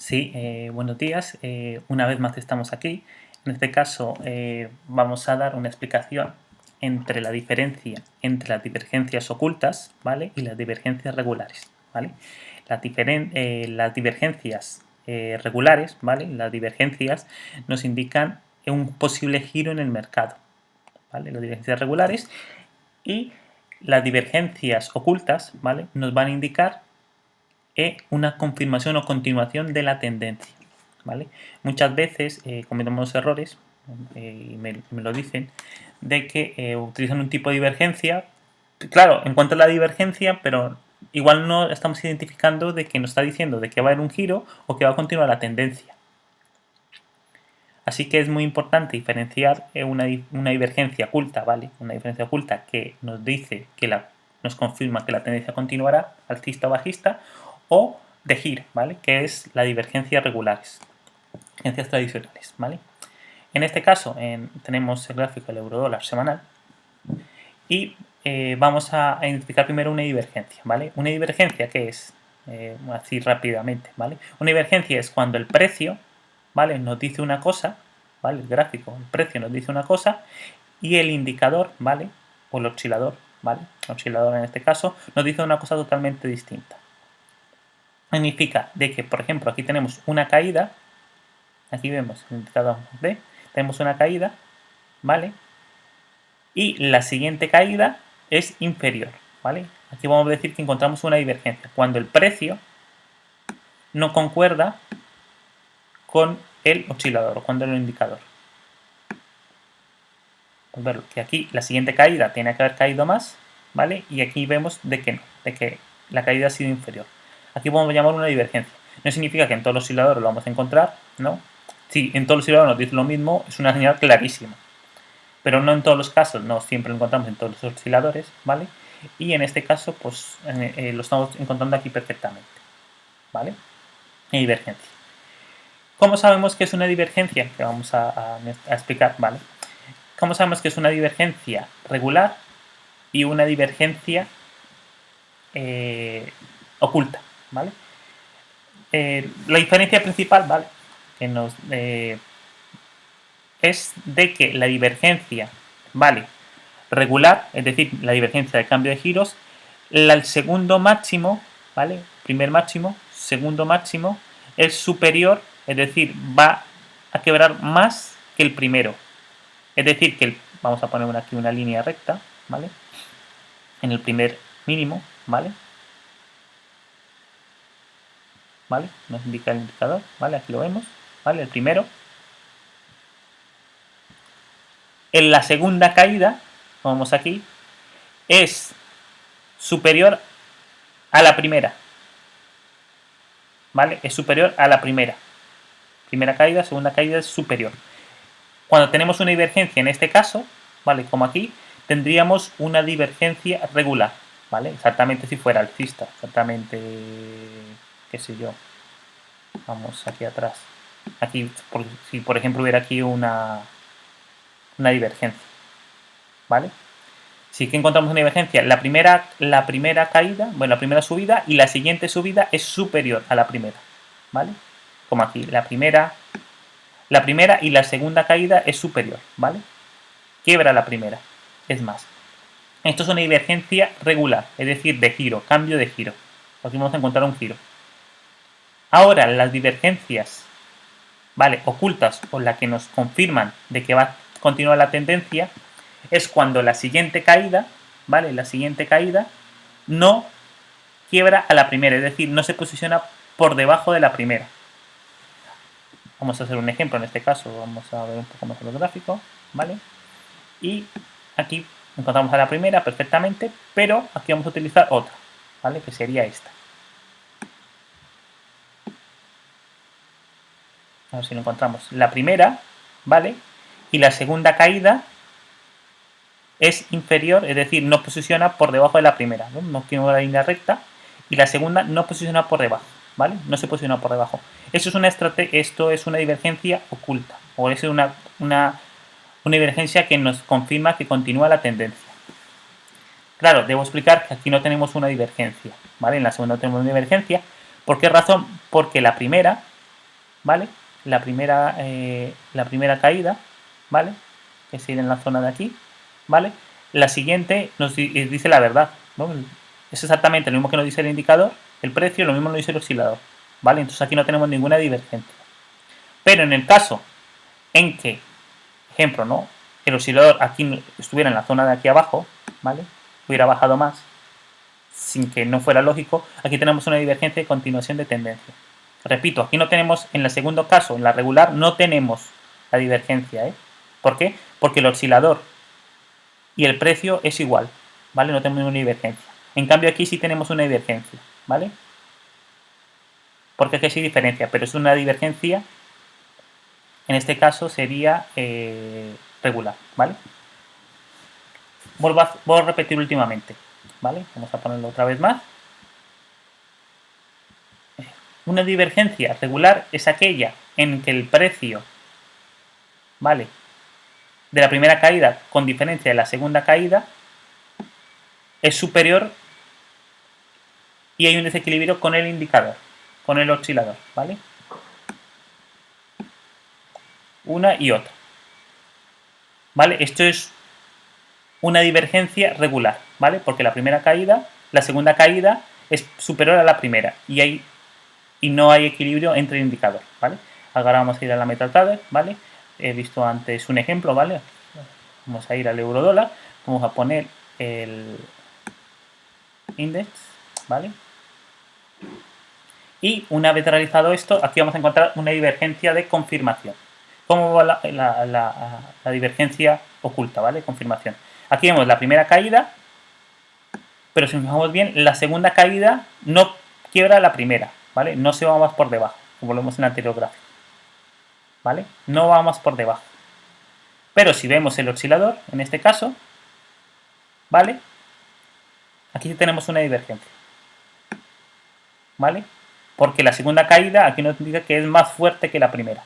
Sí, buenos días. Una vez más estamos aquí. En este caso vamos a dar una explicación entre la diferencia entre las divergencias ocultas, ¿vale? Y las divergencias regulares, ¿vale? Las divergencias regulares, ¿vale? Las divergencias nos indican un posible giro en el mercado, ¿vale? Las divergencias regulares y las divergencias ocultas, ¿vale? Nos van a indicar una confirmación o continuación de la tendencia, ¿vale? Muchas veces cometemos errores, y me lo dicen, de que utilizan un tipo de divergencia. Claro, encuentran la divergencia, pero igual no estamos identificando de que nos está diciendo de que va a haber un giro o que va a continuar la tendencia. Así que es muy importante diferenciar una divergencia oculta, ¿vale? Una divergencia oculta que nos dice nos confirma que la tendencia continuará, alcista o bajista, o de giro, ¿vale? Que es la divergencia regulares, divergencias tradicionales, ¿vale? En este caso tenemos el gráfico del eurodólar semanal y vamos a identificar primero una divergencia, ¿vale? Una divergencia que es, así rápidamente, ¿vale? Una divergencia es cuando el precio, ¿vale? Nos dice una cosa, ¿vale? El gráfico, el precio nos dice una cosa y el indicador, ¿vale? O el oscilador, ¿vale? El oscilador en este caso nos dice una cosa totalmente distinta. Significa de que, por ejemplo, aquí tenemos una caída, aquí vemos el indicador D, tenemos una caída, ¿vale? Y la siguiente caída es inferior, ¿vale? Aquí vamos a decir que encontramos una divergencia, cuando el precio no concuerda con el oscilador o con el indicador. Pues verlo, que aquí la siguiente caída tiene que haber caído más, ¿vale? Y aquí vemos de que no, de que la caída ha sido inferior. Aquí podemos llamar una divergencia. No significa que en todos los osciladores lo vamos a encontrar, ¿no? Si en todos los osciladores nos dice lo mismo, es una señal clarísima. Pero no en todos los casos, no siempre lo encontramos en todos los osciladores, ¿vale? Y en este caso, pues lo estamos encontrando aquí perfectamente, ¿vale? Divergencia. ¿Cómo sabemos que es una divergencia? Que vamos a explicar, ¿vale? ¿Cómo sabemos que es una divergencia regular y una divergencia oculta? ¿Vale? La diferencia principal, ¿vale? Que es de que la divergencia, ¿vale? Regular, es decir, la divergencia de cambio de giros, el segundo máximo, ¿vale? Primer máximo, segundo máximo, es superior, es decir, va a quebrar más que el primero. Es decir, que vamos a poner aquí una línea recta, ¿vale? En el primer mínimo, ¿vale? ¿Vale? Nos indica el indicador, ¿vale? Aquí lo vemos, ¿vale? El primero. En la segunda caída, vamos aquí, es superior a la primera, ¿vale? Es superior a la primera. Primera caída, segunda caída es superior. Cuando tenemos una divergencia en este caso, ¿vale? Como aquí, tendríamos una divergencia regular, ¿vale? Exactamente si fuera alcista, exactamente, qué sé yo. Vamos aquí atrás. Aquí, si por ejemplo hubiera aquí una divergencia, ¿vale? Sí que encontramos una divergencia. La primera caída, bueno, la primera subida y la siguiente subida es superior a la primera, ¿vale? Como aquí, la primera y la segunda caída es superior, ¿vale? Quiebra la primera, es más. Esto es una divergencia regular, es decir, de giro, cambio de giro. Aquí vamos a encontrar un giro. Ahora, las divergencias, ¿vale? Ocultas o las que nos confirman de que va a continuar la tendencia es cuando la siguiente caída, ¿vale? La siguiente caída no quiebra a la primera, es decir, no se posiciona por debajo de la primera. Vamos a hacer un ejemplo en este caso, vamos a ver un poco más el gráfico, ¿vale? Y aquí encontramos a la primera perfectamente, pero aquí vamos a utilizar otra, ¿vale? Que sería esta. A ver si lo encontramos. La primera, ¿vale? Y la segunda caída es inferior, es decir, no posiciona por debajo de la primera, ¿no? No tiene una línea recta, y la segunda no posiciona por debajo, ¿vale? No se posiciona por debajo. Esto es una divergencia oculta, o es una divergencia que nos confirma que continúa la tendencia. Claro, debo explicar que aquí no tenemos una divergencia, ¿vale? En la segunda no tenemos una divergencia. ¿Por qué razón? Porque la primera, ¿vale? La primera caída, ¿vale? Que sería en la zona de aquí, ¿vale? La siguiente nos dice la verdad, ¿no? Es exactamente lo mismo que nos dice el indicador, el precio, lo mismo nos dice el oscilador, ¿vale? Entonces aquí no tenemos ninguna divergencia. Pero en el caso en que, ejemplo, ¿no? El oscilador aquí estuviera en la zona de aquí abajo, ¿vale? Hubiera bajado más, sin que no fuera lógico, aquí tenemos una divergencia de continuación de tendencia. Repito, aquí no tenemos, en el segundo caso, en la regular, no tenemos la divergencia, ¿eh? ¿Por qué? Porque el oscilador y el precio es igual, ¿vale? No tenemos una divergencia. En cambio aquí sí tenemos una divergencia, ¿vale? Porque aquí sí diferencia, pero es una divergencia, en este caso sería regular, ¿vale? Vuelvo a repetir últimamente, ¿vale? Vamos a ponerlo otra vez más. Una divergencia regular es aquella en que el precio, ¿vale?, de la primera caída con diferencia de la segunda caída es superior y hay un desequilibrio con el indicador, con el oscilador, ¿vale? Una y otra, ¿vale? Esto es una divergencia regular, ¿vale? Porque la segunda caída es superior a la primera y no hay equilibrio entre el indicador, ¿vale? Ahora vamos a ir a la MetaTrader, ¿vale? He visto antes un ejemplo, ¿vale? Vamos a ir al euro dólar, vamos a poner el index, ¿vale? Y una vez realizado esto, aquí vamos a encontrar una divergencia de confirmación. ¿Cómo va la divergencia oculta, ¿vale? Confirmación. Aquí vemos la primera caída, pero si nos fijamos bien, la segunda caída no quiebra la primera, ¿vale? No se va más por debajo, como lo vemos en el anterior gráfico, ¿vale? No va más por debajo. Pero si vemos el oscilador, en este caso, ¿vale? Aquí tenemos una divergencia, ¿vale? Porque la segunda caída aquí nos indica que es más fuerte que la primera,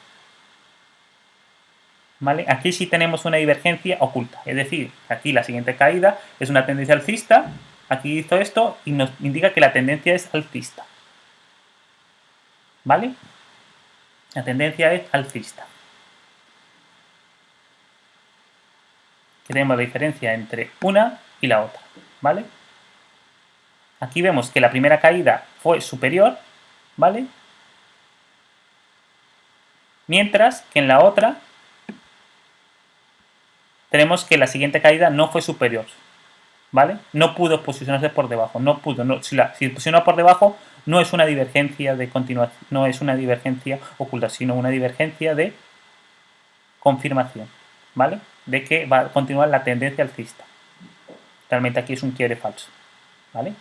¿vale? Aquí sí tenemos una divergencia oculta, es decir, aquí la siguiente caída es una tendencia alcista, aquí hizo esto y nos indica que la tendencia es alcista, ¿vale? La tendencia es alcista. Que tenemos la diferencia entre una y la otra, ¿vale? Aquí vemos que la primera caída fue superior, ¿vale? Mientras que en la otra tenemos que la siguiente caída no fue superior, ¿vale? No pudo posicionarse por debajo, no pudo. No, si posicionó por debajo, no es una divergencia de continuación, no es una divergencia oculta, sino una divergencia de confirmación, ¿vale? De que va a continuar la tendencia alcista. Realmente aquí es un quiebre falso, ¿vale?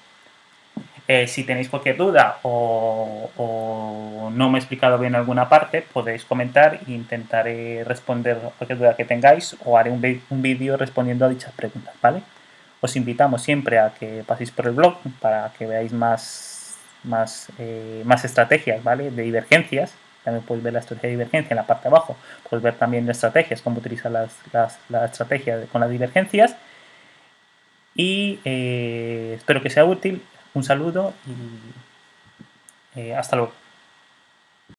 Si tenéis cualquier duda o no me he explicado bien alguna parte, podéis comentar e intentaré responder cualquier duda que tengáis o haré un vídeo respondiendo a dichas preguntas, ¿vale? Os invitamos siempre a que paséis por el blog para que veáis más estrategias, ¿vale?, de divergencias. También podéis ver la estrategia de divergencia en la parte de abajo. Podéis ver también estrategias, cómo utilizar la estrategia con las divergencias. Y espero que sea útil. Un saludo y hasta luego.